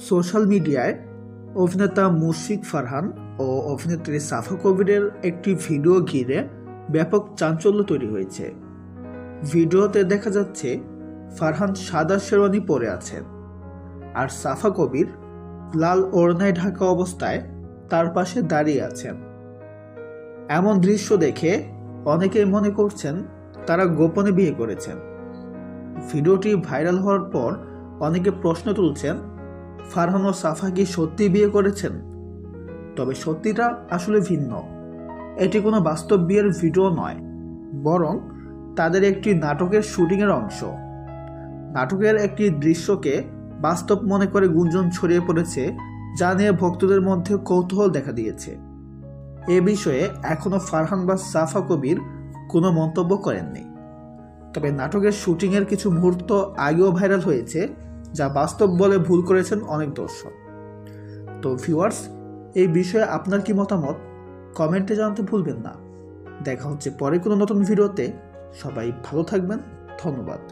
Social মিডিয়ায় অভিনেতা মুশফিক ফারহান ও অভিনেত্রী সাফা কবিরের একটি ভিডিও ঘিরে ব্যাপক চাঞ্চল্য তৈরি হয়েছে। ভিডিওতে দেখা যাচ্ছে ফারহান সাদা শেরওয়ানি পরে আছেন, আর সাফা কবির লাল ওড়নায় ঢাকা অবস্থায় তার পাশে দাঁড়িয়ে আছেন। এমন দৃশ্য দেখে অনেকেই মনে করছেন তারা গোপনে বিয়ে করেছেন। ভিডিওটি ভাইরাল হওয়ার পর অনেকে প্রশ্ন তুলছেন, ফারহান ও সাফা কি সত্যি বিয়ে করেছেন? তবে সত্যিটা আসলে ভিন্ন। এটি কোনো বাস্তব বিয়ের ভিডিও নয়, বরং তাদের একটি নাটকের শুটিংয়ের অংশ। নাটকের একটি দৃশ্যকে বাস্তব মনে করে গুঞ্জন ছড়িয়ে পড়েছে, যা নিয়ে ভক্তদের মধ্যে কৌতূহল দেখা দিয়েছে। এ বিষয়ে এখনও ফারহান বা সাফা কবির কোনো মন্তব্য করেননি। তবে নাটকের শুটিংয়ের কিছু মুহূর্ত আগেও ভাইরাল হয়েছে, যা বাস্তব বলে ভুল করেছেন অনেক দর্শক। তো ভিউয়ার্স, এই বিষয়ে আপনার কি মতামত কমেন্টে জানাতে ভুলবেন না। দেখা হচ্ছে পরে কোনো নতুন ভিডিওতে। সবাই ভালো থাকবেন। ধন্যবাদ।